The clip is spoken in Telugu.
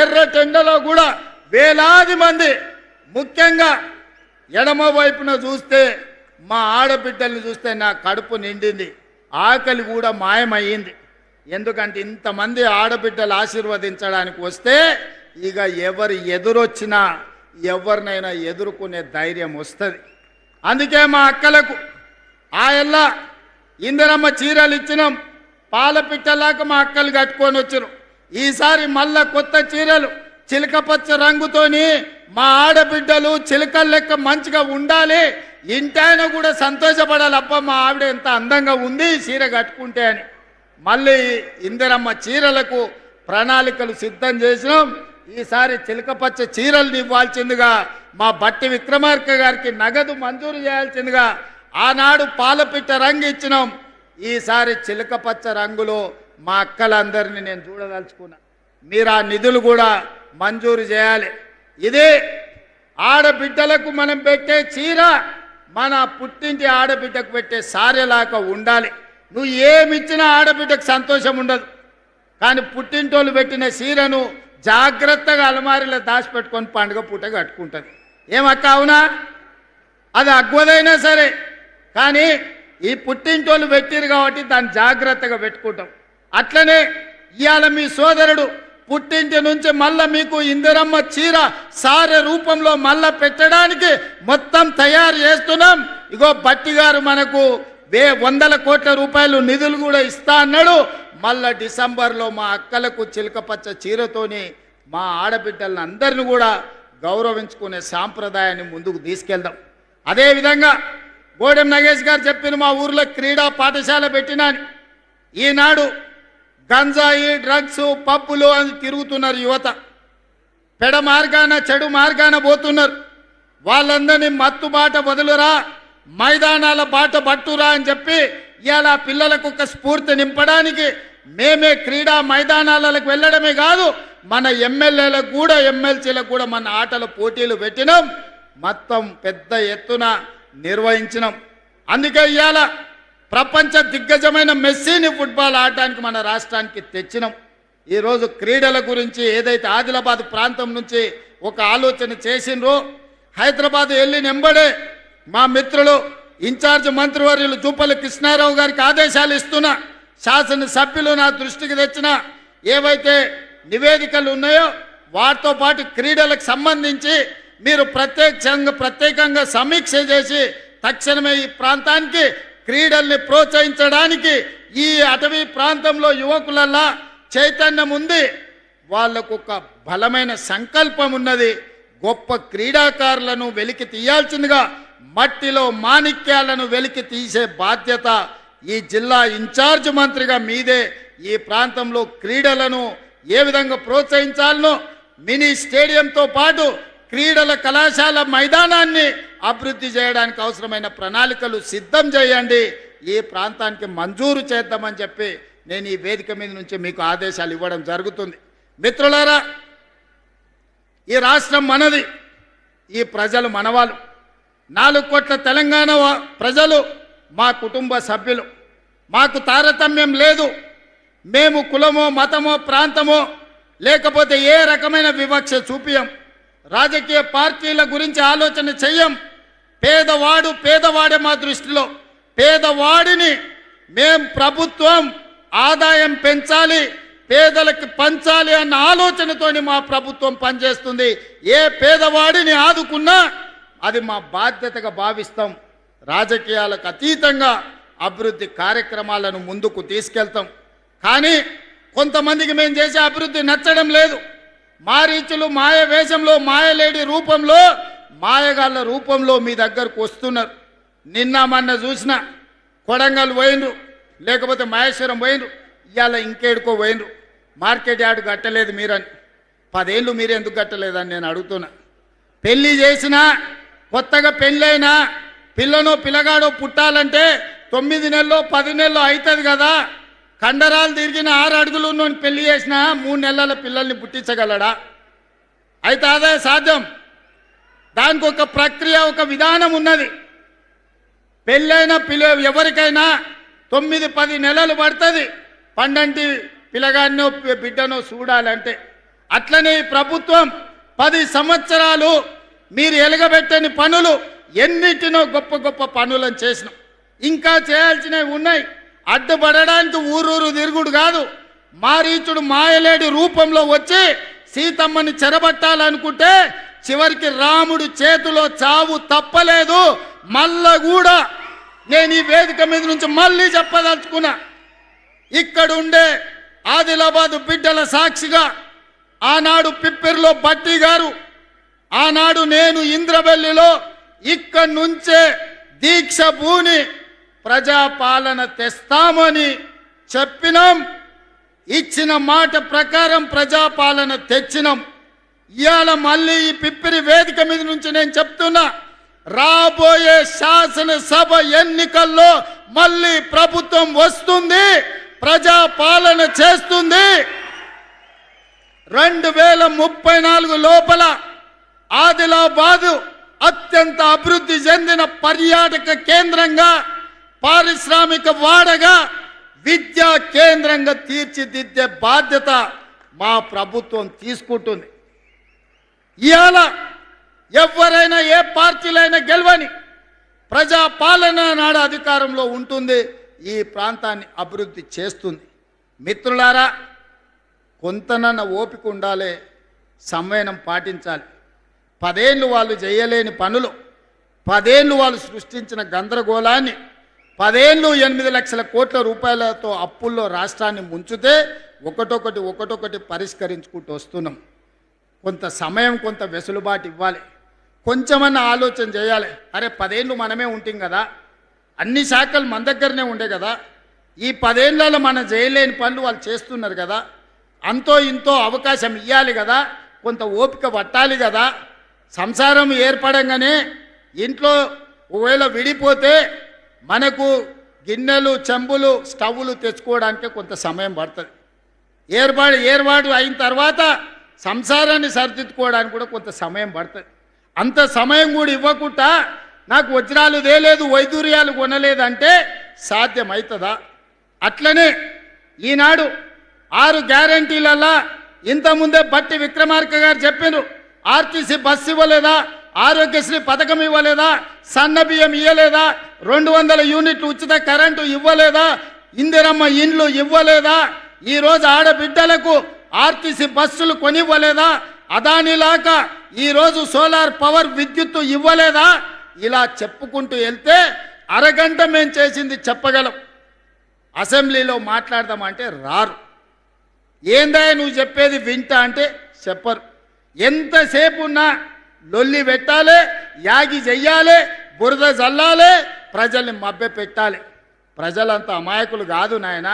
ఎర్రటెండలో కూడా వేలాది మంది, ముఖ్యంగా ఎడమ వైపున చూస్తే మా ఆడబిడ్డల్ని చూస్తే నా కడుపు నిండింది, ఆకలి కూడా మాయమయ్యింది. ఎందుకంటే ఇంతమంది ఆడబిడ్డలు ఆశీర్వదించడానికి వస్తే ఇక ఎవరు ఎదురొచ్చినా ఎవరినైనా ఎదుర్కొనే ధైర్యం వస్తుంది. అందుకే మా అక్కలకు ఆయల్లా ఇందిరమ్మ చీరలు ఇచ్చినాం, పాల పిట్టలాగా మా అక్కలు కట్టుకొని వచ్చారు. ఈసారి మళ్ళా కొత్త చీరలు చిలకపచ్చ రంగుతోని మా ఆడబిడ్డలు చిలకల లెక్క మంచిగా ఉండాలి, ఇంటాయన కూడా సంతోషపడాలి, అబ్బా మా ఆవిడ ఎంత అందంగా ఉంది చీర కట్టుకుంటే అని. మళ్ళీ ఇందిరమ్మ చీరలకు ప్రణాళికలు సిద్ధం చేసినాం. ఈసారి చిలకపచ్చ చీరలు ఇవ్వాల్సిందిగా మా బట్టి విక్రమార్క గారికి నగదు మంజూరు చేయాల్సిందిగా ఆనాడు పాలపిట్ట రంగు ఇచ్చినాం. ఈసారి చిలకపచ్చ రంగులో మా అక్కలందరినీ నేను చూడదలుచుకున్నా. మీరు ఆ నిధులు కూడా మంజూరు చేయాలి. ఇదే ఆడబిడ్డలకు మనం పెట్టే చీర మన పుట్టింటి ఆడబిడ్డకు పెట్టే సారెలాగా ఉండాలి. నువ్వు ఏమిచ్చినా ఆడబిడ్డకు సంతోషం ఉండదు, కానీ పుట్టింటోళ్ళు పెట్టిన చీరను జాగ్రత్తగా అలమారిలో దాచిపెట్టుకొని పండుగ పూట కట్టుకుంటుంది. ఏమక్క అవునా? అది అగ్వదైనా సరే, కానీ ఈ పుట్టింటోళ్ళు పెట్టిరు కాబట్టి దాన్ని జాగ్రత్తగా పెట్టుకుంటాం. అట్లనే ఇవాళ మీ సోదరుడు పుట్టింటి నుంచి మళ్ళా మీకు ఇందిరమ్మ చీర సారె రూపంలో మళ్ళా పెట్టడానికి మొత్తం తయారు చేస్తున్నాం. ఇగో బట్టి గారు మనకు 100 కోట్ల రూపాయలు నిధులు కూడా ఇస్తా అన్నాడు. మళ్ళా డిసెంబర్లో మా అక్కలకు చిలకపచ్చ చీరతోని మా ఆడబిడ్డలను అందరిని కూడా గౌరవించుకునే సాంప్రదాయాన్ని ముందుకు తీసుకెళ్దాం. అదేవిధంగా గోడెం నగేష్ గారు చెప్పిన మా ఊర్లో క్రీడా పాఠశాల పెట్టినాని, ఈనాడు గంజాయి డ్రగ్స్ పబ్బులు అని తిరుగుతున్నారు యువత, పెడ మార్గాన చెడు మార్గాన పోతున్నారు. వాళ్ళందరినీ మత్తు బాట వదులురా, మైదానాల బాట పట్టురా అని చెప్పి ఇవాళ పిల్లలకు ఒక స్ఫూర్తి నింపడానికి మేమే క్రీడా మైదానాలకు వెళ్ళడమే కాదు, మన ఎమ్మెల్యేలకు కూడా ఎమ్మెల్సీలకు కూడా మన ఆటల పోటీలు పెట్టినాం, మొత్తం పెద్ద ఎత్తున నిర్వహించినాం. అందుకే ఇవాళ ప్రపంచ దిగ్గజమైన మెస్సీని ఫుట్బాల్ ఆడటానికి మన రాష్ట్రానికి తెచ్చినాం. ఈరోజు క్రీడల గురించి ఏదైతే ఆదిలాబాద్ ప్రాంతం నుంచి ఒక ఆలోచన చేసిండ్రో, హైదరాబాద్ వెళ్ళి నెంబడే మా మిత్రులు ఇన్ఛార్జ్ మంత్రివర్యులు జూపల్లి కృష్ణారావు గారికి ఆదేశాలు ఇస్తున్నా, శాసనసభ్యులు నా దృష్టికి తెచ్చిన ఏవైతే నివేదికలు ఉన్నాయో వాటితో పాటు క్రీడలకు సంబంధించి మీరు ప్రత్యేకంగా సమీక్ష చేసి తక్షణమే ఈ ప్రాంతానికి క్రీడల్ని ప్రోత్సహించడానికి, ఈ అటవీ ప్రాంతంలో యువకులల్లా చైతన్యం ఉంది, వాళ్ళకు ఒక బలమైన సంకల్పం ఉన్నది, గొప్ప క్రీడాకారులను వెలికి తీయాల్సిందిగా మట్టిలో మాణిక్యాలను వెలికి తీసే బాధ్యత ఈ జిల్లా ఇన్ఛార్జ్ మంత్రిగా మీదే. ఈ ప్రాంతంలో క్రీడలను ఏ విధంగా ప్రోత్సహించాలనో మినీ స్టేడియంతో పాటు క్రీడల కళాశాల మైదానాన్ని అభివృద్ధి చేయడానికి అవసరమైన ప్రణాళికలు సిద్ధం చేయండి, ఈ ప్రాంతానికి మంజూరు చేద్దామని చెప్పి నేను ఈ వేదిక మీద నుంచి మీకు ఆదేశాలు ఇవ్వడం జరుగుతుంది. మిత్రులారా, ఈ రాష్ట్రం మనది, ఈ ప్రజలు మనవాళ్ళు, 4 కోట్ల తెలంగాణ ప్రజలు మా కుటుంబ సభ్యులు, మాకు తారతమ్యం లేదు, మేము కులమో మతమో ప్రాంతమో లేకపోతే ఏ రకమైన వివక్ష చూపియం, రాజకీయ పార్టీల గురించి ఆలోచన చెయ్యం. పేదవాడే మా దృష్టిలో, పేదవాడిని మేం ప్రభుత్వం ఆదాయం పెంచాలి, పేదలకు పంచాలి అన్న ఆలోచనతోని మా ప్రభుత్వం పనిచేస్తుంది. ఏ పేదవాడిని ఆదుకున్నా అది మా బాధ్యతగా భావిస్తాం. రాజకీయాలకు అతీతంగా అభివృద్ధి కార్యక్రమాలను ముందుకు తీసుకెళ్తాం. కానీ కొంతమందికి మేము చేసే అభివృద్ధి నచ్చడం లేదు. మారీచులు మాయ వేషంలో, మాయలేడి రూపంలో, మాయగాళ్ళ రూపంలో మీ దగ్గరకు వస్తున్నారు. నిన్న మొన్న చూసిన కొడంగల్ పోయినరు, లేకపోతే మహేశ్వరం పోయినరు, ఇవాళ ఇంకేడుకో పోయినరు. మార్కెట్ యార్డు కట్టలేదు మీరని, 10 ఏళ్ళు మీరు ఎందుకు కట్టలేదని నేను అడుగుతున్నా. పెళ్లి చేసినా, కొత్తగా పెళ్ళైనా పిల్లనో పిల్లగాడో పుట్టాలంటే 9 నెలల్లో 10 నెలల్లో అవుతుంది కదా. కండరాలు తిరిగిన 6 అడుగులు ఉన్నోని పెళ్లి చేసినా 3 నెలల పిల్లల్ని పుట్టించగలడా? అయితే అదే సాధ్యం. దానికి ఒక ప్రక్రియ, ఒక విధానం ఉన్నది. పెళ్ళైన ఎవరికైనా 9-10 నెలలు పడుతుంది పండంటి పిల్లగాడినో బిడ్డనో చూడాలంటే. అట్లనే ఈ ప్రభుత్వం 10 సంవత్సరాలు మీరు ఎలగబెట్టని పనులు ఎన్నిటినో గొప్ప గొప్ప పనులను చేసినాం. ఇంకా చేయాల్సినవి ఉన్నాయి. అడ్డుపడడానికి ఊరూరు తిరుగుడు కాదు, మారీచుడు మాయలేడి రూపంలో వచ్చి సీతమ్మని చెరబట్టాలనుకుంటే చివరికి రాముడు చేతిలో చావు తప్పలేదు. మళ్ళా కూడా నేను ఈ వేదిక మీద నుంచి మళ్ళీ చెప్పదలుచుకున్నా, ఇక్కడ ఉండే ఆదిలాబాదు బిడ్డల సాక్షిగా ఆనాడు పిప్పిరిలో బట్టి గారు, ఆనాడు నేను ఇంద్రవెల్లిలో ఇక్కడి నుంచే దీక్ష భూని ప్రజాపాలన తెస్తామని చెప్పినాం. ఇచ్చిన మాట ప్రకారం ప్రజాపాలన తెచ్చినాం. ఇవాళ మళ్ళీ ఈ పిప్పిరి వేదిక మీద నుంచి నేను చెప్తున్నా, రాబోయే శాసనసభ ఎన్నికల్లో మళ్ళీ ప్రభుత్వం వస్తుంది, ప్రజాపాలన చేస్తుంది. 2034 లోపల ఆదిలాబాదు అత్యంత అభివృద్ధి చెందిన పర్యాటక కేంద్రంగా, పారిశ్రామిక వాడగా, విద్యా కేంద్రంగా తీర్చిదిద్దే బాధ్యత మా ప్రభుత్వం తీసుకుంటుంది. ఇవాళ ఎవరైనా ఏ పార్టీలైనా గెలవని ప్రజాపాలన నాడు అధికారంలో ఉంటుంది, ఈ ప్రాంతాన్ని అభివృద్ధి చేస్తుంది. మిత్రులారా, కొంతనన్న ఓపిక ఉండాలి, సంయమనం పాటించాలి. 10 ఏళ్ళు వాళ్ళు చేయలేని పనులు, 10 ఏళ్ళు వాళ్ళు సృష్టించిన గందరగోళాన్ని, 10 ఏళ్ళు 8 లక్షల కోట్ల రూపాయలతో అప్పుల్లో రాష్ట్రాన్ని ముంచితే ఒకటొకటి పరిష్కరించుకుంటూ వస్తున్నాం. కొంత సమయం, కొంత వెసులుబాటు ఇవ్వాలి, కొంచెమన్నా ఆలోచన చేయాలి. అరే 10 ఏళ్ళు మనమే ఉంటాం కదా, అన్ని శాఖలు మన దగ్గరనే ఉండే కదా, ఈ 10 ఏళ్లలో మనం చేయలేని పనులు వాళ్ళు చేస్తున్నారు కదా, అంతో ఇంతో అవకాశం ఇవ్వాలి కదా, కొంత ఓపిక పట్టాలి కదా. సంసారం ఏర్పడంగానే ఇంట్లో ఒకవేళ విడిపోతే మనకు గిన్నెలు, చెంబులు, స్టవ్లు తెచ్చుకోవడానికి కొంత సమయం పడుతుంది. ఏర్పాటు అయిన తర్వాత సంసారాన్ని సరిదిద్దుకోవడానికి కూడా కొంత సమయం పడుతుంది. అంత సమయం కూడా ఇవ్వకుండా నాకు వజ్రాలు తేలేదు, వైదూర్యాలు కొనలేదంటే సాధ్యమవుతుందా? అట్లనే ఈనాడు 6 గ్యారంటీలల్లా ఇంతకుముందే బట్టి విక్రమార్క గారు చెప్పారు, ఆర్టీసీ బస్సు ఇవ్వలేదా, ఆరోగ్యశ్రీ పథకం ఇవ్వలేదా, సన్న బియ్యం ఇవ్వలేదా, 200 యూనిట్లు ఉచిత కరెంటు ఇవ్వలేదా, ఇందిరమ్మ ఇండ్లు ఇవ్వలేదా, ఈరోజు ఆడబిడ్డలకు ఆర్టీసీ బస్సులు కొనివ్వలేదా, అదానిలాగా ఈరోజు సోలార్ పవర్ విద్యుత్తు ఇవ్వలేదా? ఇలా చెప్పుకుంటూ వెళ్తే అరగంట మేము చేసింది చెప్పగలం. అసెంబ్లీలో మాట్లాడదామంటే రారు. ఏందా నువ్వు చెప్పేది వింటా అంటే చెప్పరు. ఎంతసేపు ఉన్నా లొల్లి పెట్టాలి, యాగి చెయ్యాలి, బురద జల్లాలి, ప్రజల్ని మభ్య పెట్టాలి. ప్రజలంతా అమాయకులు కాదు నాయన.